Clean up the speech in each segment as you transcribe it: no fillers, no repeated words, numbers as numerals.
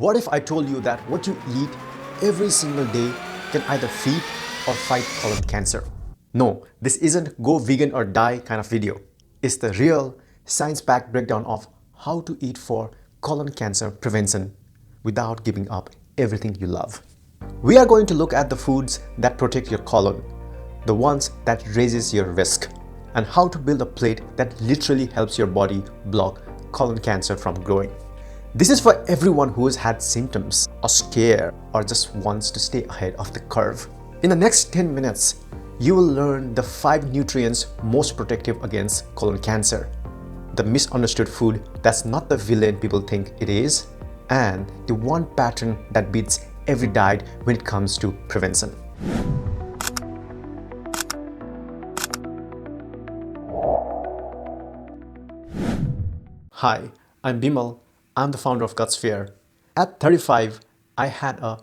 What if I told you that what you eat every single day can either feed or fight colon cancer? No, this isn't go vegan or die kind of video. It's the real science-packed breakdown of how to eat for colon cancer prevention without giving up everything you love. We are going to look at the foods that protect your colon, the ones that raises your risk, and how to build a plate that literally helps your body block colon cancer from growing. This is for everyone who has had symptoms, or scared, or just wants to stay ahead of the curve. In the next 10 minutes, you will learn the 5 nutrients most protective against colon cancer, the misunderstood food that's not the villain people think it is, and the one pattern that beats every diet when it comes to prevention. Hi, I'm Bimal. I'm the founder of GutSphere. At 35, I had a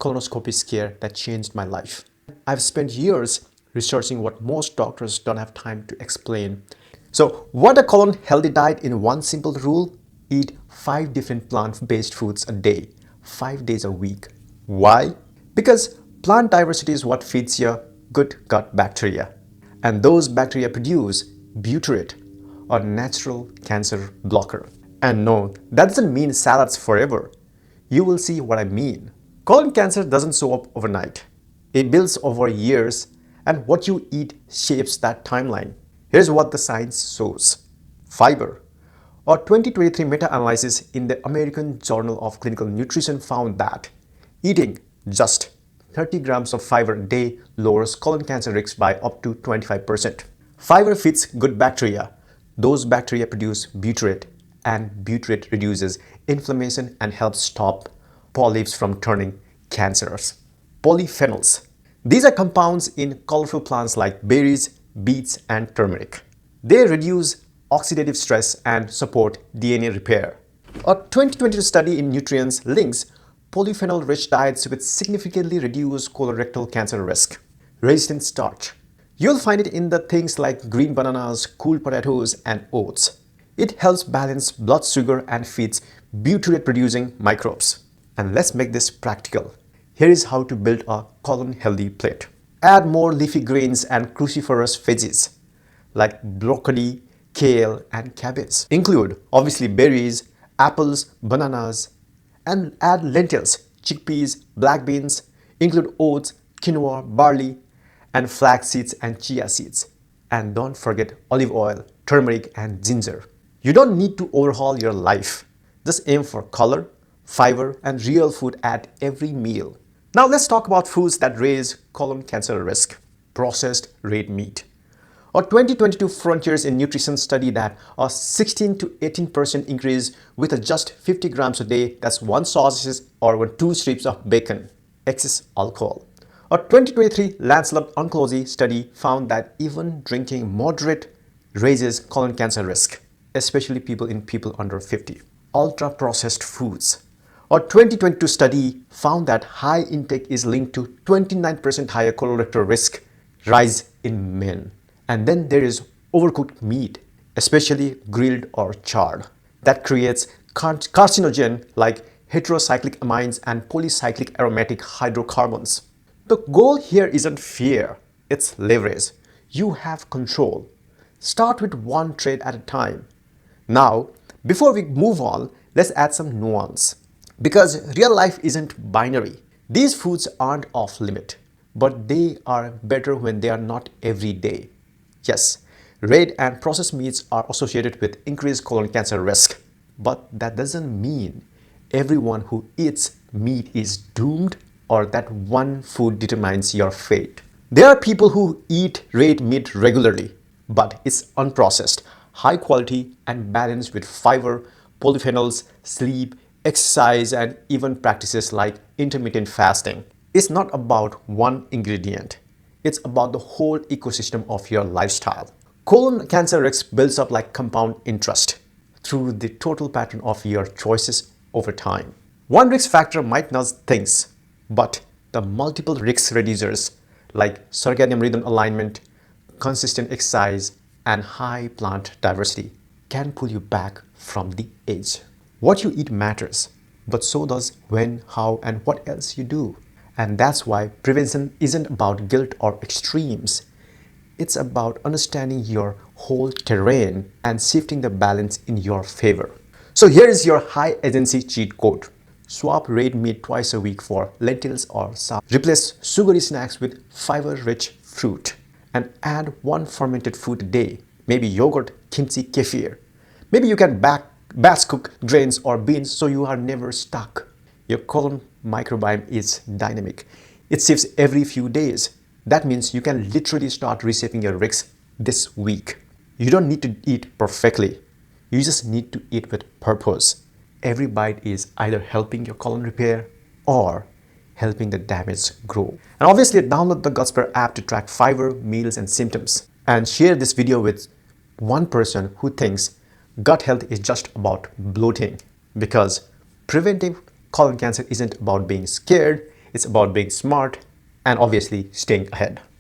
colonoscopy scare that changed my life. I've spent years researching what most doctors don't have time to explain. So, what a colon healthy diet in one simple rule? Eat 5 different plant-based foods a day, 5 days a week. Why? Because plant diversity is what feeds your good gut bacteria. And those bacteria produce butyrate, a natural cancer blocker. And no, that doesn't mean salads forever. You will see what I mean. Colon cancer doesn't show up overnight. It builds over years, and what you eat shapes that timeline. Here's what the science shows. Fiber. A 2023 meta-analysis in the American Journal of Clinical Nutrition found that eating just 30 grams of fiber a day lowers colon cancer risk by up to 25%. Fiber feeds good bacteria. Those bacteria produce butyrate, and butyrate reduces inflammation and helps stop polyps from turning cancerous. Polyphenols. These are compounds in colorful plants like berries, beets, and turmeric. They reduce oxidative stress and support DNA repair. A 2022 study in Nutrients links polyphenol-rich diets with significantly reduced colorectal cancer risk. Resistant starch. You'll find it in the things like green bananas, cool potatoes, and oats. It helps balance blood sugar and feeds butyrate-producing microbes. And let's make this practical. Here is how to build a colon-healthy plate. Add more leafy greens and cruciferous veggies like broccoli, kale, and cabbage. Include, obviously, berries, apples, bananas, and add lentils, chickpeas, black beans. Include oats, quinoa, barley, and flax seeds and chia seeds. And don't forget olive oil, turmeric, and ginger. You don't need to overhaul your life. Just aim for color, fiber, and real food at every meal. Now let's talk about foods that raise colon cancer risk. Processed red meat. A 2022 Frontiers in Nutrition study that a 16 to 18% increase with just 50 grams a day, that's 1 sausage or 2 strips of bacon. Excess alcohol. A 2023 Lancet Oncology study found that even drinking moderate raises colon cancer risk, especially people under 50. Ultra-processed foods. A 2022 study found that high intake is linked to 29% higher colorectal risk rise in men. And then there is overcooked meat, especially grilled or charred, that creates carcinogen like heterocyclic amines and polycyclic aromatic hydrocarbons. The goal here isn't fear, it's leverage. You have control. Start with one trait at a time. Now, before we move on, let's add some nuance. Because real life isn't binary. These foods aren't off limit, but they are better when they are not every day. Yes, red and processed meats are associated with increased colon cancer risk, but that doesn't mean everyone who eats meat is doomed or that one food determines your fate. There are people who eat red meat regularly, but it's unprocessed, high quality, and balanced with fiber, polyphenols, sleep, exercise, and even practices like intermittent fasting. It's not about one ingredient. It's about the whole ecosystem of your lifestyle. Colon cancer risk builds up like compound interest through the total pattern of your choices over time. One risk factor might not things, but the multiple risk reducers like circadian rhythm alignment, consistent exercise, and high plant diversity can pull you back from the edge. What you eat matters, but so does when, how, and what else you do. And that's why prevention isn't about guilt or extremes. It's about understanding your whole terrain and shifting the balance in your favor. So here is your high agency cheat code. Swap red meat twice a week for lentils or salad. Replace sugary snacks with fiber-rich fruit. And add one fermented food a day. Maybe yogurt, kimchi, kefir. Maybe you can batch cook grains or beans so you are never stuck. Your colon microbiome is dynamic. It shifts every few days. That means you can literally start reshaping your risks this week. You don't need to eat perfectly. You just need to eat with purpose. Every bite is either helping your colon repair or helping the damage grow. And obviously, download the Gutspare app to track fiber, meals, and symptoms. And share this video with one person who thinks gut health is just about bloating. Because preventing colon cancer isn't about being scared, it's about being smart and obviously staying ahead.